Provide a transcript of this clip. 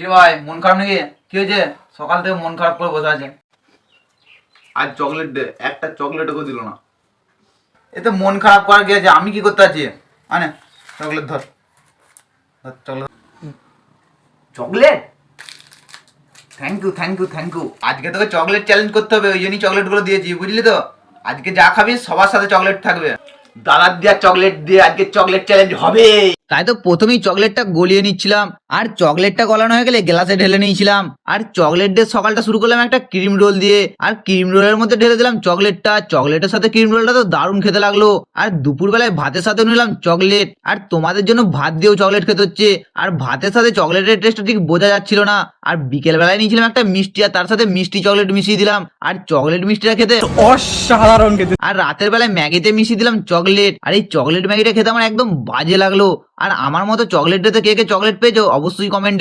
কি ভাই মন খারাপ নাকি? কি হয়েছে? সকাল থেকে মন খারাপ করে বসে আছে। আজ চকলেট দে, একটা চকলেটও দিল না। এতে মন খারাপ করার কি আছে? আমি কি করতে আছি? আনে চকলেট ধর, chocolate. Chocolate? Thank you thank you thank you. আজকে তোকে চকলেট চ্যালেঞ্জ করতে হবে, ওই জন্যই চকলেটগুলো দিয়েছি, বুঝলি তো? আজকে যা খাবি সবার সাথে চকলেট থাকবে। দাদার দেওয়া চকলেট দিয়ে আজকে চকলেট চ্যালেঞ্জ হবে। তাই তো প্রথমেই চকলেটটা গলিয়ে নিচ্ছিলাম, আর চকলেটটা গলানো হয়ে গেলে গ্লাসে ঢেলে নিয়েছিলাম, আর চকলেট দিয়ে সকালটা শুরু করলাম একটা ক্রিম রোল দিয়ে, আর ক্রিম রোলের মধ্যে ঢেলে দিলাম চকলেটটা। চকলেটের সাথে ক্রিম রোলটা তো দারুণ খেতে লাগলো। আর দুপুরবেলায় ভাতের সাথে নিলাম চকলেট, আর তোমাদের জন্য ভাত দিয়েও চকলেট খেতে হচ্ছে। আর ভাতের সাথে চকলেটের টেস্টটা ঠিক বোঝা যাচ্ছিল না। আর বিকেল বেলায় নিয়েছিলাম একটা মিষ্টি, আর তার সাথে মিষ্টি চকলেট মিশিয়ে দিলাম, আর চকলেট মিষ্টিটা খেতে অসাধারণ খেতে। আর রাতের বেলায় ম্যাগিতে মিশিয়ে দিলাম চকলেট, আর এই চকলেট ম্যাগিটা খেতে আমার একদম বাজে লাগলো। আর আমার মতো চকলেট ডেতে কে কে চকলেট পেয়েছো অবশ্যই কমেন্টে